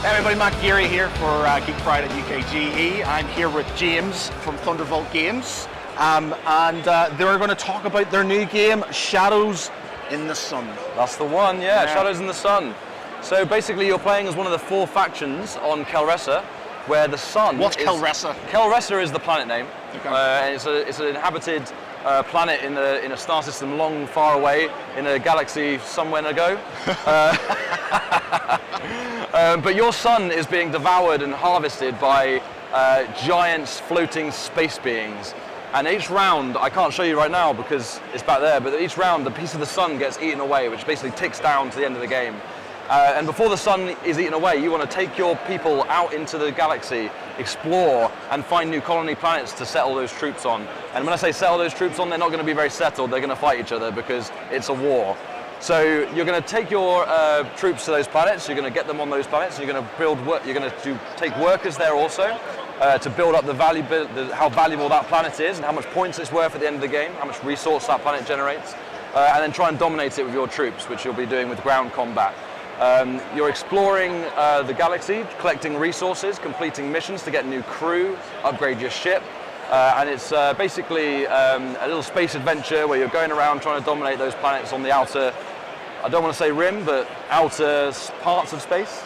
Hey everybody, Matt Geary here for Geek Pride at UKGE. I'm here with James from Thunderbolt Games, and they're going to talk about their new game, Shadows in the Sun. That's the one, yeah, Shadows in the Sun. So basically you're playing as one of the 4 factions on Kelressa, where the sun What's Kelressa? Kelressa is the planet name. Okay. It's an inhabited planet in a star system long, far away, in a galaxy somewhere ago. But your sun is being devoured and harvested by giant floating space beings. And each round, I can't show you right now because it's back there, but each round, the piece of the sun gets eaten away, which basically ticks down to the end of the game. And before the sun is eaten away, you want to take your people out into the galaxy, explore, and find new colony planets to settle those troops on. And when I say settle those troops on, they're not going to be very settled, they're going to fight each other because it's a war. So you're going to take your troops to those planets, you're going to get them on those planets, you're going to build work, you're going to take workers there also to build up how valuable that planet is and how much points it's worth at the end of the game, how much resource that planet generates, and then try and dominate it with your troops, which you'll be doing with ground combat. You're exploring the galaxy, collecting resources, completing missions to get new crew, upgrade your ship, and it's basically a little space adventure where you're going around trying to dominate those planets on the outer, I don't want to say rim, but outer parts of space.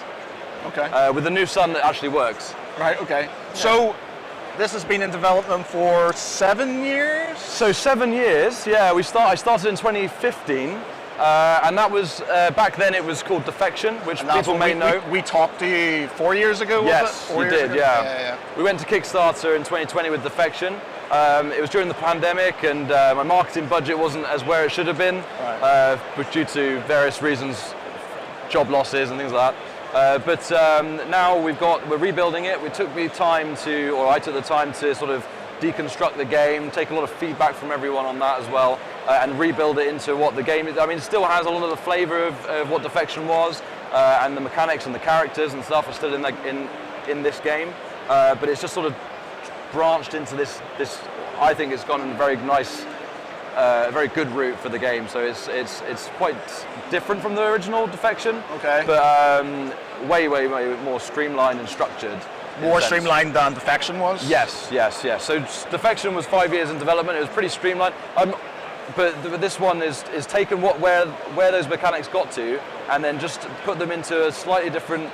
Okay. With a new sun that actually works. Right, okay. Yeah. So this has been in development for 7 years? So 7 years, yeah. I started in 2015. And that was, back then it was called Defection, which people may know. We talked to you 4 years ago, yes, was it? Yes, you did, yeah. We went to Kickstarter in 2020 with Defection. It was during the pandemic and my marketing budget wasn't as where it should have been, right. Due to various reasons, job losses and things like that. But now we're rebuilding it. I took the time to sort of deconstruct the game, take a lot of feedback from everyone on that as well, and rebuild it into what the game is. I mean, it still has a lot of the flavour of what Defection was, and the mechanics and the characters and stuff are still in this game, but it's just sort of branched into this. I think it's gone in a very nice, very good route for the game. So it's quite different from the original Defection, okay, but way more streamlined and structured. More streamlined than Defection was? Yes. So Defection was 5 years in development. It was pretty streamlined. But this one is taken where those mechanics got to, and then just put them into a slightly different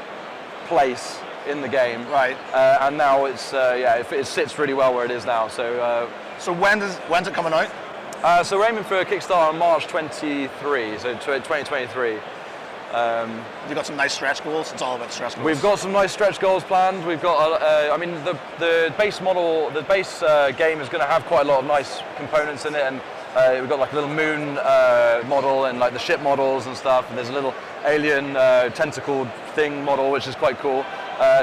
place in the game. Right. And now it sits really well where it is now. So when's it coming out? So we're aiming for a Kickstarter on March 23, so 2023. You've got some nice stretch goals. It's all about stretch goals. We've got some nice stretch goals planned. We've got, the base model, the base game is going to have quite a lot of nice components in it, and we've got like a little moon model and like the ship models and stuff. And there's a little alien tentacled thing model, which is quite cool.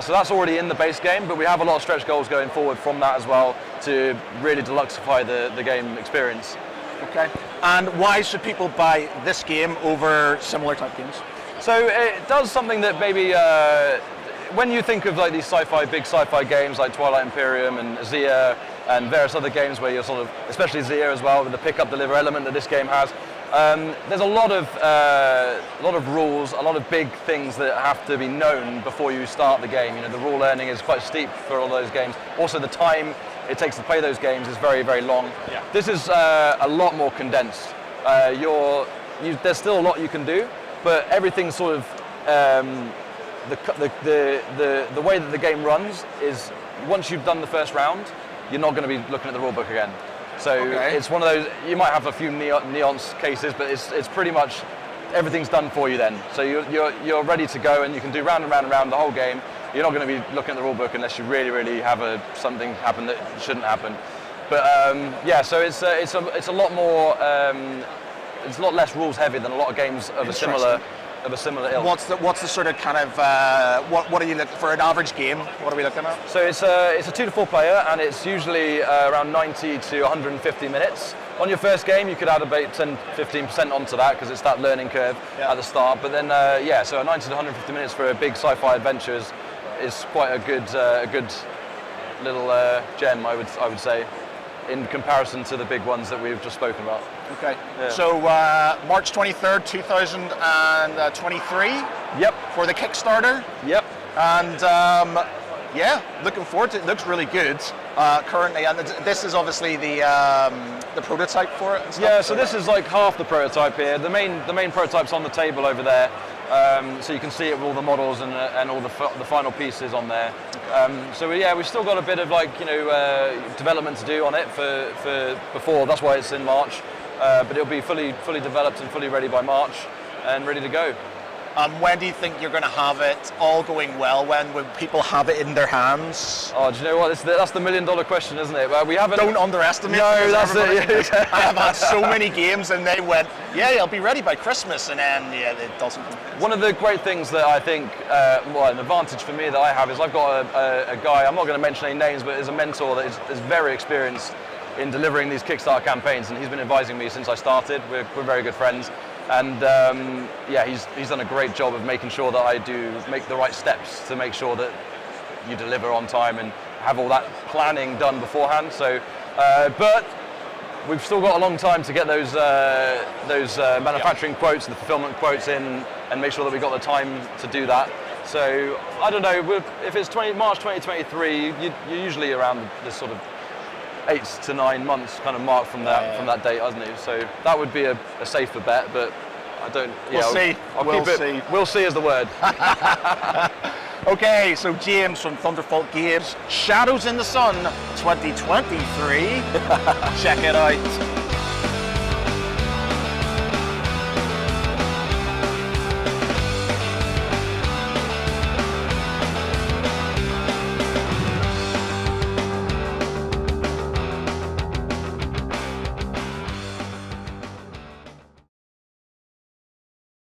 So that's already in the base game, but we have a lot of stretch goals going forward from that as well to really deluxify the game experience. Okay. And why should people buy this game over similar type games? So it does something that maybe, when you think of like these big sci-fi games like Twilight Imperium and Zia and various other games where you're sort of, especially Zia as well, with the pick-up-deliver element that this game has, there's a lot of rules, a lot of big things that have to be known before you start the game. You know, the rule learning is quite steep for all those games. Also, the time it takes to play those games is very, very long. Yeah. This is a lot more condensed. There's still a lot you can do, but everything's sort of the way that the game runs is once you've done the first round, you're not going to be looking at the rule book again. So It's one of those. You might have a few nuance cases, but it's pretty much everything's done for you then. So you're ready to go, and you can do round and round and round the whole game. You're not going to be looking at the rule book unless you really have something happen that shouldn't happen. But so it's a lot more. It's a lot less rules heavy than a lot of games of a similar ilk. What's the sort of kind of what are you looking for an average game? What are we looking at? So it's a 2 to 4 player, and it's usually around 90 to 150 minutes. On your first game, you could add about 10-15% onto that because it's that learning curve at the start. But then so 90 to 150 minutes for a big sci-fi adventure is quite a good little gem, I would say, in comparison to the big ones that we've just spoken about. Okay. Yeah. So March 23rd, 2023. Yep. For the Kickstarter. Yep. And yeah, looking forward to it. It looks really good currently, and this is obviously the prototype for it. And stuff, Yeah, so this is like half the prototype here. The main prototype's on the table over there, so you can see it with all the models and all the final pieces on there. So yeah, we've still got a bit of development to do on it for before. That's why it's in March, but it'll be fully developed and fully ready by March and ready to go. When do you think you're going to have it all going well? When will people have it in their hands? Oh, do you know what? That's the $1 million question, isn't it? Well, we haven't. Don't underestimate. No, that's it. Yeah. I have had so many games, and they went, "Yeah, it'll be ready by Christmas," and then it doesn't. One of the great things that I think, an advantage for me that I have is I've got a guy. I'm not going to mention any names, but is a mentor that is very experienced in delivering these Kickstarter campaigns, and he's been advising me since I started. We're very good friends. And yeah, he's done a great job of making sure that I do make the right steps to make sure that you deliver on time and have all that planning done beforehand. So, but we've still got a long time to get those manufacturing quotes, the fulfillment quotes in, and make sure that we've got the time to do that. So I don't know, if it's March 2023, you're usually around this sort of 8 to 9 months kind of mark from that date, hasn't it? So that would be a safer bet, but I don't. We'll see. We'll see. We'll see is the word. Okay, so James from Thunderbolt Games, Shadows in the Sun 2023. Check it out.